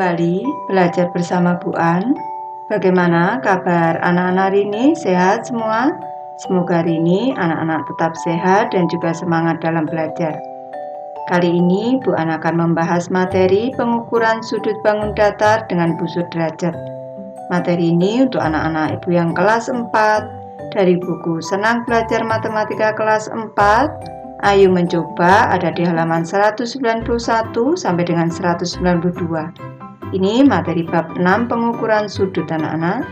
kembali belajar bersama Bu An. Bagaimana kabar anak-anak hari ini? Sehat semua? Semoga hari ini anak-anak tetap sehat dan juga semangat dalam belajar. Kali ini Bu An akan membahas materi pengukuran sudut bangun datar dengan busur derajat. Materi ini untuk anak-anak ibu yang kelas 4 dari buku Senang Belajar Matematika kelas 4. Ayo mencoba ada di halaman 191 sampai dengan 192. Ini materi bab 6 pengukuran sudut anak-anak.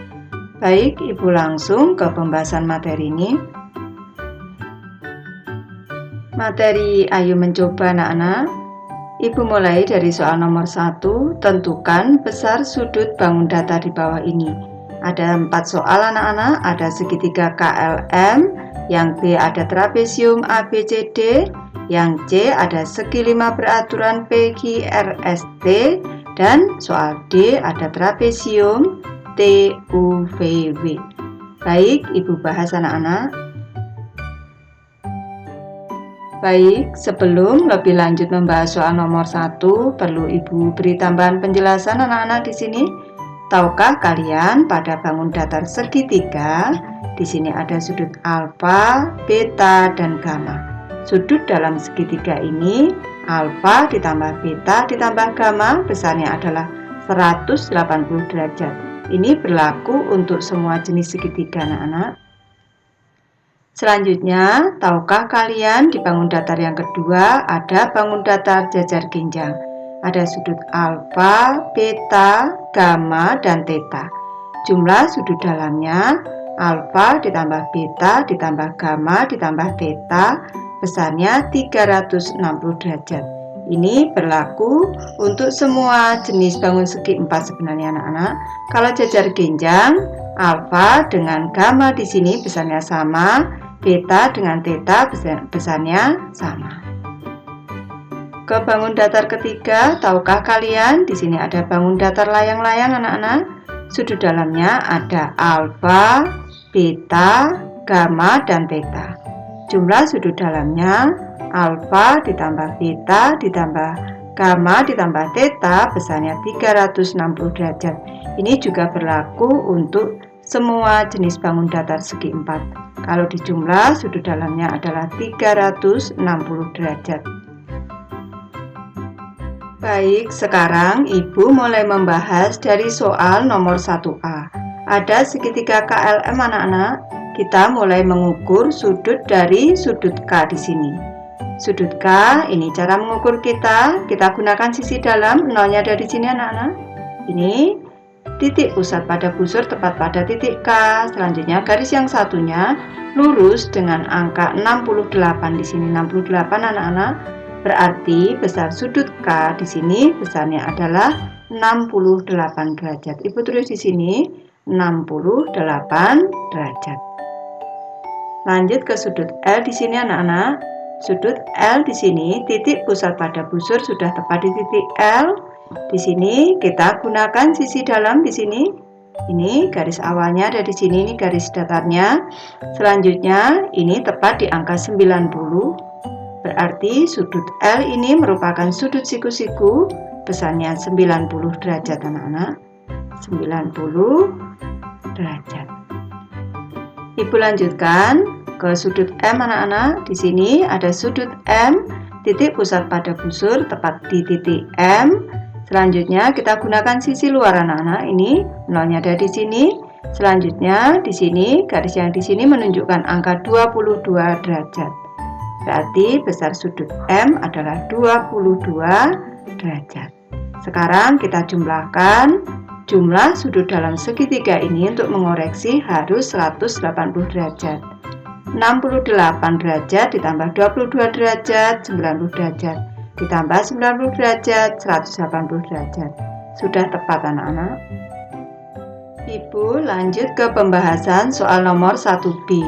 Baik, Ibu langsung ke pembahasan materi ini. Materi ayo mencoba anak-anak. Ibu mulai dari soal nomor 1, tentukan besar sudut bangun datar di bawah ini. Ada 4 soal anak-anak, ada segitiga KLM, yang B ada trapesium ABCD, yang C ada segi 5 beraturan PQRST, dan soal D ada trapesium TUVW. Baik, Ibu bahas anak-anak. Baik, sebelum lebih lanjut membahas soal nomor 1, perlu Ibu beri tambahan penjelasan anak-anak di sini. Tahukah kalian pada bangun datar segitiga, di sini ada sudut alfa, beta, dan gamma. Sudut dalam segitiga ini, alfa ditambah beta ditambah gamma besarnya adalah 180 derajat. Ini berlaku untuk semua jenis segitiga anak-anak. Selanjutnya, tahukah kalian di bangun datar yang kedua ada bangun datar jajar genjang. Ada sudut alfa, beta, gamma, dan theta. Jumlah sudut dalamnya alfa ditambah beta ditambah gamma ditambah theta besarnya 360 derajat. Ini berlaku untuk semua jenis bangun segi 4 sebenarnya anak-anak. Kalau jajar genjang, alfa dengan gamma di sini besarnya sama, beta dengan theta besarnya sama. Ke bangun datar ketiga, tahukah kalian di sini ada bangun datar layang-layang anak-anak? Sudut dalamnya ada alfa, beta, gamma, dan theta. Jumlah sudut dalamnya alfa ditambah beta ditambah gamma ditambah theta besarnya 360 derajat. Ini juga berlaku untuk semua jenis bangun datar segi 4. Kalau dijumlah sudut dalamnya adalah 360 derajat. Baik, sekarang Ibu mulai membahas dari soal nomor 1A. Ada segitiga KLM anak-anak. Kita mulai mengukur sudut dari sudut K di sini. Sudut K, ini cara mengukur kita gunakan sisi dalam, nolnya dari sini anak-anak. Ini titik pusat pada busur tepat pada titik K. Selanjutnya garis yang satunya lurus dengan angka 68 di sini. 68 anak-anak. Berarti besar sudut K di sini besarnya adalah 68 derajat. Ibu tulis di sini 68 derajat. Lanjut ke sudut L di sini anak-anak. Sudut L di sini titik pusat pada busur sudah tepat di titik L. Di sini kita gunakan sisi dalam di sini. Ini garis awalnya ada di sini, ini garis datarnya. Selanjutnya ini tepat di angka 90. Berarti sudut L ini merupakan sudut siku-siku besarnya 90 derajat anak-anak. 90 derajat. Ibu lanjutkan ke sudut M anak-anak. Di sini ada sudut M, titik pusat pada busur tepat di titik M. Selanjutnya kita gunakan sisi luar anak-anak. Ini nolnya ada di sini. Selanjutnya di sini garis yang di sini menunjukkan angka 22 derajat. Berarti besar sudut M adalah 22 derajat. Sekarang kita jumlahkan jumlah sudut dalam segitiga ini untuk mengoreksi harus 180 derajat. 68 derajat ditambah 22 derajat, 90 derajat. Ditambah 90 derajat, 180 derajat. Sudah tepat anak-anak. Ibu lanjut ke pembahasan soal nomor 1B.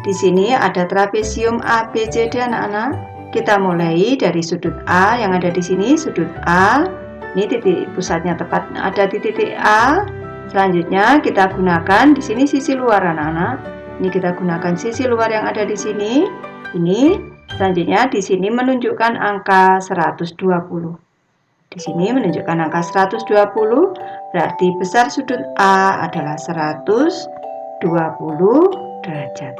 Di sini ada trapesium ABCD anak-anak. Kita mulai dari sudut A yang ada di sini, sudut A. Ini titik pusatnya tepat ada di titik A. Selanjutnya kita gunakan di sini sisi luar anak-anak. Ini kita gunakan sisi luar yang ada di sini. Ini selanjutnya di sini menunjukkan angka 120. Di sini menunjukkan angka 120, berarti besar sudut A adalah 120 derajat.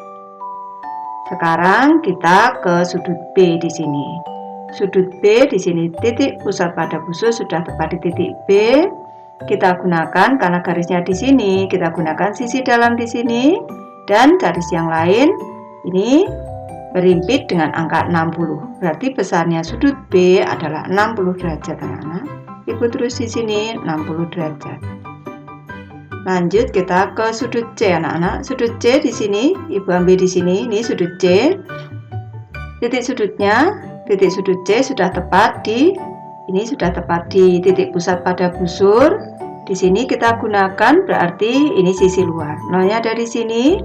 Sekarang kita ke sudut B di sini. Sudut B di sini titik pusat pada busur sudah tepat di titik B. Kita gunakan karena garisnya di sini, kita gunakan sisi dalam di sini dan garis yang lain ini berimpit dengan angka 60. Berarti besarnya sudut B adalah 60 derajat, anak-anak. Ibu terus di sini 60 derajat. Lanjut kita ke sudut C, anak-anak. Sudut C di sini, Ibu ambil di sini, ini sudut C. Titik sudut C sudah tepat di titik pusat pada busur. Di sini kita gunakan berarti ini sisi luar. Nolnya dari sini.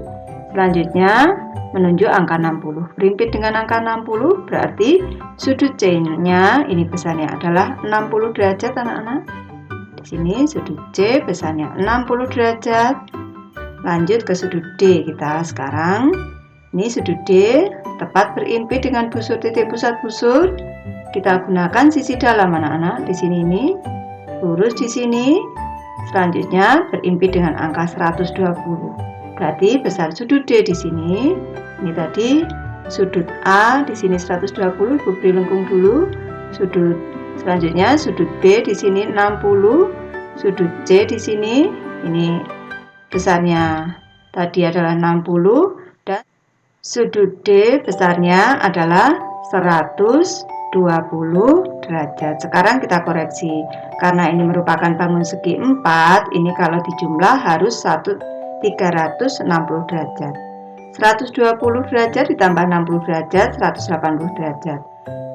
Selanjutnya menunjuk angka 60. Berimpit dengan angka 60 berarti sudut C-nya ini besarnya adalah 60 derajat, anak-anak. Di sini sudut C besarnya 60 derajat. Lanjut ke sudut D kita sekarang. Ini sudut D tepat berimpit dengan busur titik pusat busur. Kita gunakan sisi dalam, anak-anak. Di sini ini lurus di sini. Selanjutnya berimpit dengan angka 120. Berarti besar sudut D di sini. Ini tadi sudut A di sini 120. Ibu beri lengkung dulu. Selanjutnya sudut B di sini 60. Sudut C di sini ini besarnya tadi adalah 60 dan sudut D besarnya adalah 120 derajat. Sekarang kita koreksi. Karena ini merupakan bangun segi 4, ini kalau dijumlah harus 360 derajat. 120 derajat ditambah 60 derajat, 180 derajat.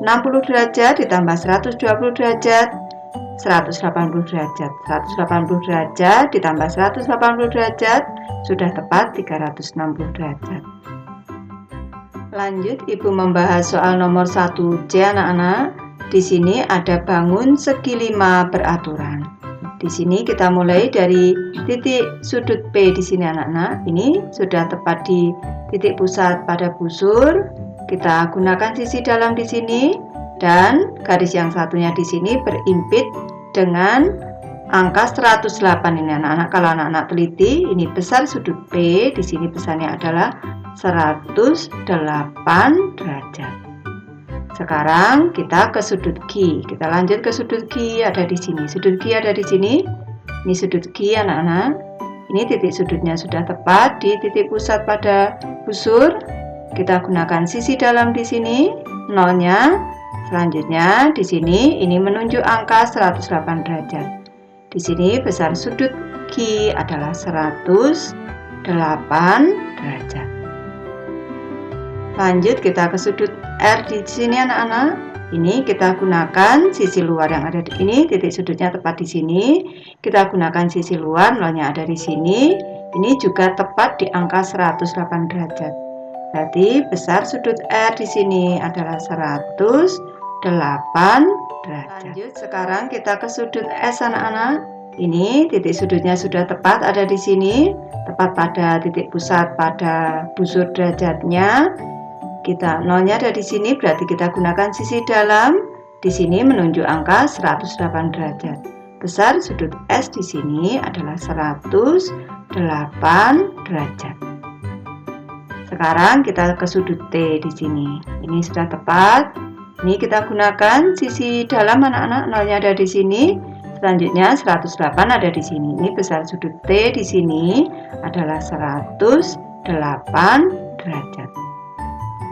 60 derajat ditambah 120 derajat, 180 derajat. 180 derajat ditambah 180 derajat, sudah tepat 360 derajat. Lanjut, Ibu membahas soal nomor 1C, anak-anak. Di sini ada bangun segi 5 beraturan. Di sini kita mulai dari titik sudut P di sini, anak-anak. Ini sudah tepat di titik pusat pada busur. Kita gunakan sisi dalam di sini dan garis yang satunya di sini berimpit dengan angka 108 ini, anak-anak. Kalau anak-anak teliti, ini besar sudut P di sini besarnya adalah 108 derajat. Sekarang kita ke sudut Q. Kita lanjut ke sudut Q, ada di sini. Sudut Q ada di sini. Ini sudut Q, anak-anak. Ini titik sudutnya sudah tepat di titik pusat pada busur. Kita gunakan sisi dalam di sini, nolnya. Selanjutnya di sini ini menunjuk angka 108 derajat. Di sini besar sudut Q adalah 108 derajat. Lanjut kita ke sudut R di sini, anak-anak. Ini kita gunakan sisi luar yang ada di ini, titik sudutnya tepat di sini. Kita gunakan sisi luar, nolnya ada di sini. Ini juga tepat di angka 108 derajat. Berarti besar sudut R di sini adalah 108 derajat. Lanjut sekarang kita ke sudut S, anak-anak. Ini titik sudutnya sudah tepat ada di sini, tepat pada titik pusat pada busur derajatnya. Nolnya ada di sini, berarti kita gunakan sisi dalam. Di sini menunjuk angka 108 derajat. Besar sudut S di sini adalah 108 derajat. Sekarang kita ke sudut T di sini. Ini sudah tepat. Ini kita gunakan sisi dalam, anak-anak. Nolnya ada di sini. Selanjutnya 108 ada di sini. Ini besar sudut T di sini adalah 108 derajat.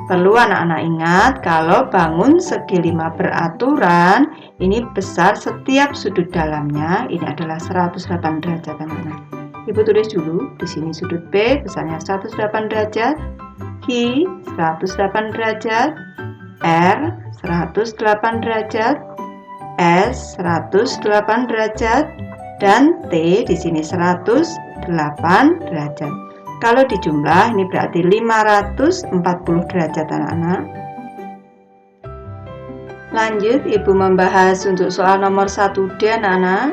Perlu anak-anak ingat kalau bangun segi 5 beraturan, ini besar setiap sudut dalamnya, ini adalah 108 derajat, anak-anak. Ibu tulis dulu, di sini sudut B besarnya 108 derajat, Q 108 derajat, R 108 derajat, S 108 derajat, dan T di sini 108 derajat. Kalau dijumlah ini berarti 540 derajat, anak-anak. Lanjut, Ibu membahas untuk soal nomor 1D, anak-anak.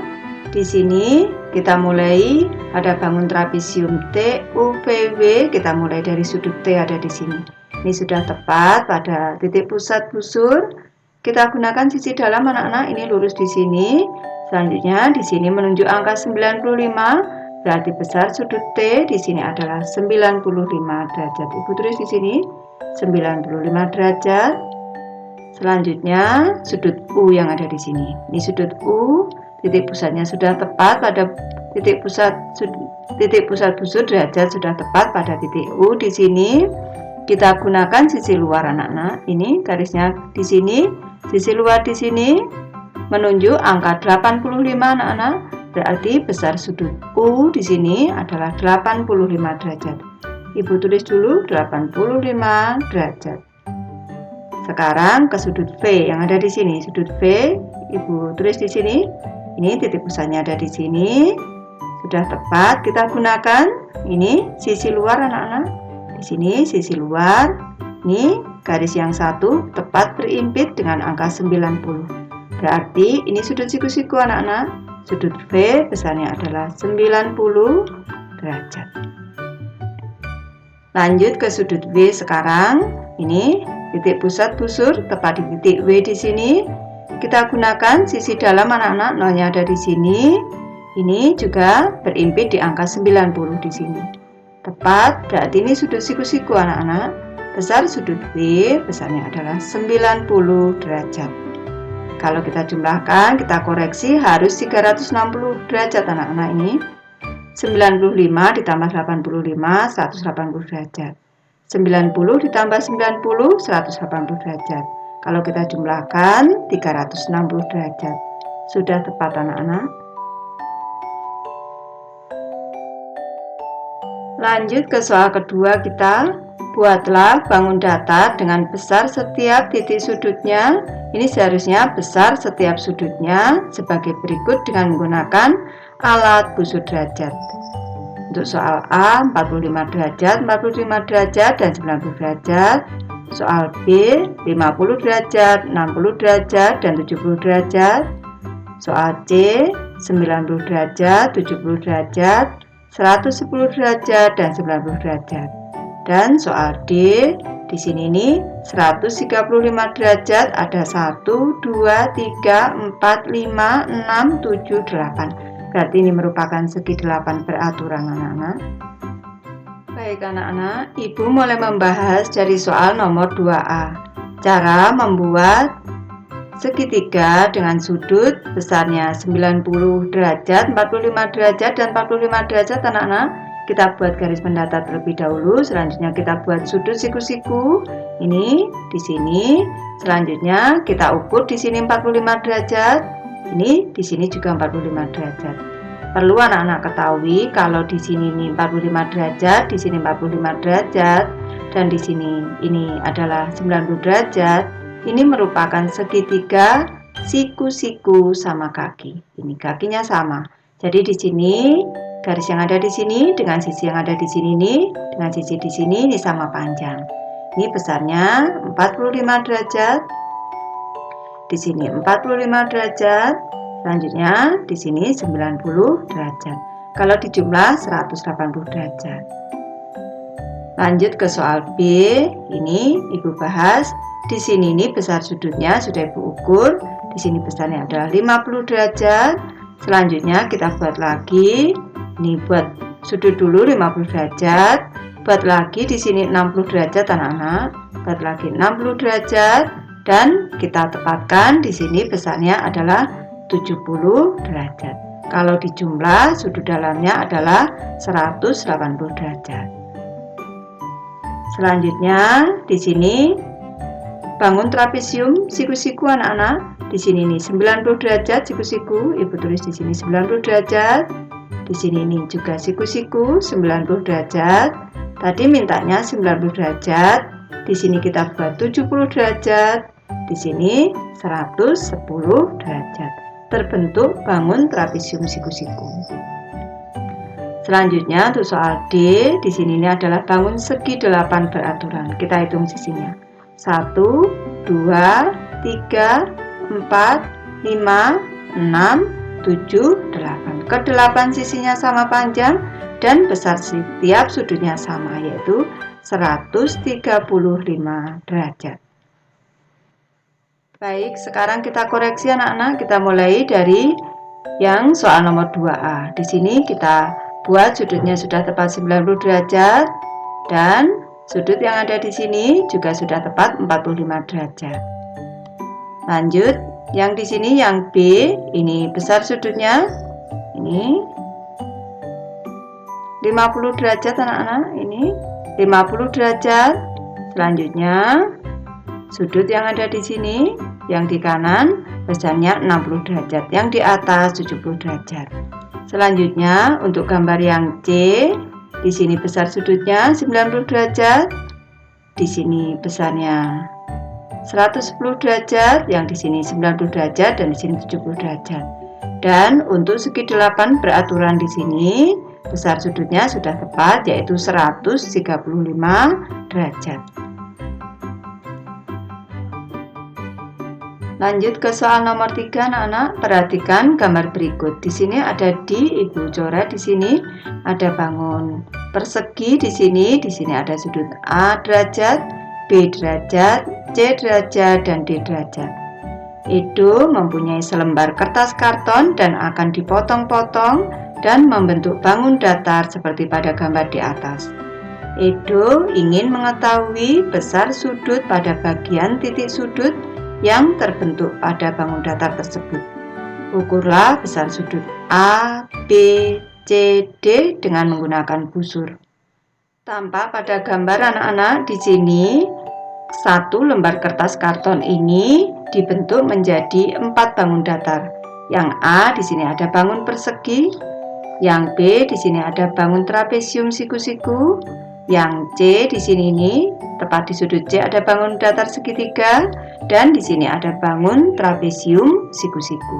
Di sini kita mulai ada bangun trapesium T, U, V, W. Kita mulai dari sudut T ada di sini. Ini sudah tepat pada titik pusat busur. Kita gunakan sisi dalam anak-anak, ini lurus di sini. Selanjutnya di sini menunjuk angka 95, berarti besar sudut T di sini adalah 95 derajat. Ibu tulis di sini 95 derajat. Selanjutnya sudut U yang ada di sini. Ini sudut U, titik pusatnya sudah tepat pada titik pusat busur derajat sudah tepat pada titik U di sini. Kita gunakan sisi luar anak-anak. Ini garisnya di sini, sisi luar di sini menunjuk angka 85 anak-anak. Berarti besar sudut U di sini adalah 85 derajat. Ibu tulis dulu 85 derajat. Sekarang ke sudut V yang ada di sini. Sudut V, Ibu tulis di sini. Ini titik pusatnya ada di sini. Sudah tepat, kita gunakan ini sisi luar anak-anak. Di sini sisi luar. Ini garis yang satu tepat berimpit dengan angka 90. Berarti ini sudut siku-siku anak-anak. Sudut V besarnya adalah 90 derajat. Lanjut ke sudut W sekarang. Ini titik pusat busur tepat di titik W di sini. Kita gunakan sisi dalam anak-anak, nolnya ada di sini. Ini juga berimpit di angka 90 di sini. Tepat, berarti ini sudut siku-siku anak-anak. Besar sudut W besarnya adalah 90 derajat. Kalau kita jumlahkan, kita koreksi harus 360 derajat anak-anak ini. 95 ditambah 85, 180 derajat. 90 ditambah 90, 180 derajat. Kalau kita jumlahkan, 360 derajat. Sudah tepat anak-anak. Lanjut ke soal kedua kita. Buatlah bangun datar dengan besar setiap titik sudutnya. Ini seharusnya besar setiap sudutnya sebagai berikut dengan menggunakan alat busur derajat. Untuk soal A 45 derajat, 45 derajat, dan 90 derajat. Soal B 50 derajat, 60 derajat, dan 70 derajat. Soal C 90 derajat, 70 derajat, 110 derajat, dan 90 derajat. Dan soal D di sini nih 135 derajat, ada 1, 2, 3, 4, 5, 6, 7, 8. Berarti ini merupakan segi 8 beraturan anak-anak. Baik anak-anak, Ibu mulai membahas dari soal nomor 2A. Cara membuat segitiga dengan sudut besarnya 90 derajat, 45 derajat, dan 45 derajat anak-anak. Kita buat garis mendatar terlebih dahulu, selanjutnya kita buat sudut siku-siku. Ini di sini. Selanjutnya kita ukur di sini 45 derajat. Ini di sini juga 45 derajat. Perlu anak-anak ketahui kalau di sini ini 45 derajat, di sini 45 derajat, dan di sini ini adalah 90 derajat. Ini merupakan segitiga siku-siku sama kaki. Ini kakinya sama. Jadi di sini garis yang ada di sini dengan sisi yang ada di sini nih, dengan sisi di sini ini sama panjang. Ini besarnya 45 derajat. Di sini 45 derajat. Selanjutnya di sini 90 derajat. Kalau dijumlah 180 derajat. Lanjut ke soal B. Ini Ibu bahas. Di sini ini besar sudutnya sudah Ibu ukur. Di sini besarnya adalah 50 derajat. Selanjutnya kita buat lagi. Ini buat sudut dulu 50 derajat. Buat lagi di sini 60 derajat anak-anak. Buat lagi 60 derajat dan kita tepatkan di sini besarnya adalah 70 derajat. Kalau dijumlah sudut dalamnya adalah 180 derajat. Selanjutnya di sini bangun trapesium siku-siku anak-anak. Di sini nih 90 derajat siku-siku. Ibu tulis di sini 90 derajat. Di sini ini juga siku-siku 90 derajat. Tadi mintanya 90 derajat. Di sini kita buat 70 derajat. Di sini 110 derajat. Terbentuk bangun trapesium siku-siku. Selanjutnya untuk soal D, di sini ini adalah bangun segi 8 beraturan. Kita hitung sisinya. 1, 2, 3, 4, 5, 6, 7, 8. Ke-8 sisinya sama panjang dan besar setiap sudutnya sama, yaitu 135 derajat. Baik, sekarang kita koreksi anak-anak. Kita mulai dari yang soal nomor 2A. Di sini kita buat sudutnya sudah tepat 90 derajat dan sudut yang ada di sini juga sudah tepat 45 derajat. Lanjut, yang di sini yang B, ini besar sudutnya. Ini 50 derajat anak-anak, ini 50 derajat. Selanjutnya sudut yang ada di sini, yang di kanan besarnya 60 derajat, yang di atas 70 derajat. Selanjutnya untuk gambar yang C, di sini besar sudutnya 90 derajat, di sini besarnya 110 derajat, yang di sini 90 derajat dan di sini 70 derajat. Dan untuk segi 8 beraturan di sini besar sudutnya sudah tepat, yaitu 135 derajat. Lanjut ke soal nomor 3 anak-anak. Perhatikan gambar berikut. Di sini ada Ibu coret di sini ada bangun persegi di sini ada sudut A derajat, B derajat, C derajat dan D derajat. Edo mempunyai selembar kertas karton dan akan dipotong-potong dan membentuk bangun datar seperti pada gambar di atas. Edo ingin mengetahui besar sudut pada bagian titik sudut yang terbentuk pada bangun datar tersebut. Ukurlah besar sudut A, B, C, D dengan menggunakan busur. Tampak pada gambar anak-anak di sini, satu lembar kertas karton ini dibentuk menjadi 4 bangun datar. Yang A di sini ada bangun persegi, yang B di sini ada bangun trapesium siku-siku, yang C di sini tepat di sudut C ada bangun datar segitiga, dan di sini ada bangun trapesium siku-siku.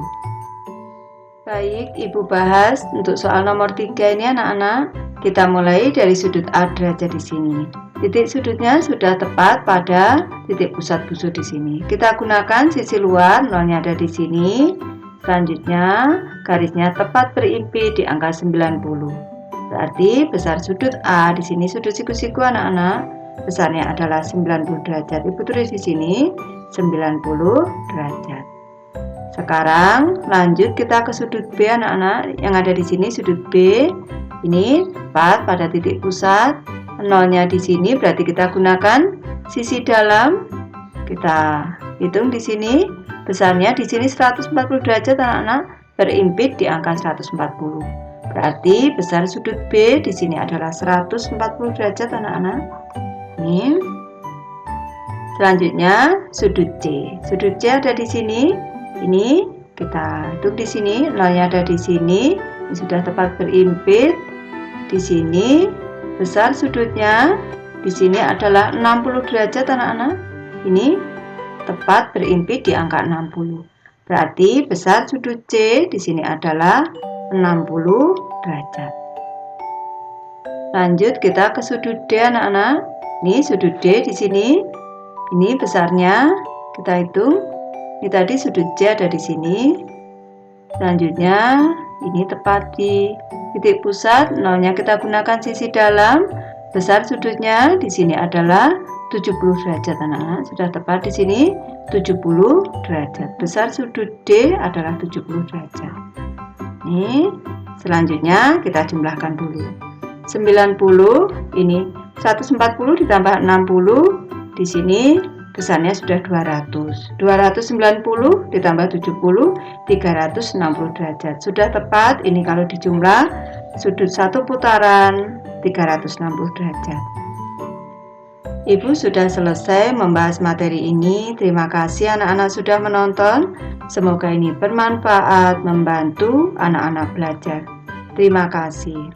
Baik, Ibu bahas untuk soal nomor 3 ini anak-anak. Kita mulai dari sudut A derajat di sini. Titik sudutnya sudah tepat pada titik pusat busur di sini. Kita gunakan sisi luar, nolnya ada di sini. Selanjutnya, garisnya tepat berimpit di angka 90. Berarti besar sudut A di sini sudut siku-siku anak-anak, besarnya adalah 90 derajat. Ibu tulis di sini 90 derajat. Sekarang lanjut kita ke sudut B anak-anak. Yang ada di sini sudut B ini tepat pada titik pusat. Nolnya di sini berarti kita gunakan sisi dalam. Kita hitung di sini besarnya di sini 140 derajat anak-anak, berimpit di angka 140. Berarti besar sudut B di sini adalah 140 derajat anak-anak. Ini. Selanjutnya sudut C. Sudut C ada di sini. Ini kita hitung di sini, nolnya ada di sini. Ini sudah tepat berimpit. Di sini besar sudutnya di sini adalah 60 derajat anak-anak. Ini tepat berimpit di angka 60. Berarti besar sudut C di sini adalah 60 derajat. Lanjut kita ke sudut D anak-anak. Ini sudut D di sini. Ini besarnya kita hitung. Ini tadi sudut C ada di sini. Selanjutnya ini tepat di titik pusat, nolnya kita gunakan sisi dalam. Besar sudutnya di sini adalah 70 derajat anak-anak. Sudah tepat di sini 70 derajat. Besar sudut D adalah 70 derajat. Ini selanjutnya kita jumlahkan dulu. 90 ini 140 ditambah 60 di sini besarnya sudah 200. 290 ditambah 70 360 derajat. Sudah tepat ini kalau dijumlah sudut satu putaran 360 derajat. Ibu sudah selesai membahas materi ini. Terima kasih anak-anak sudah menonton. Semoga ini bermanfaat, membantu anak-anak belajar. Terima kasih.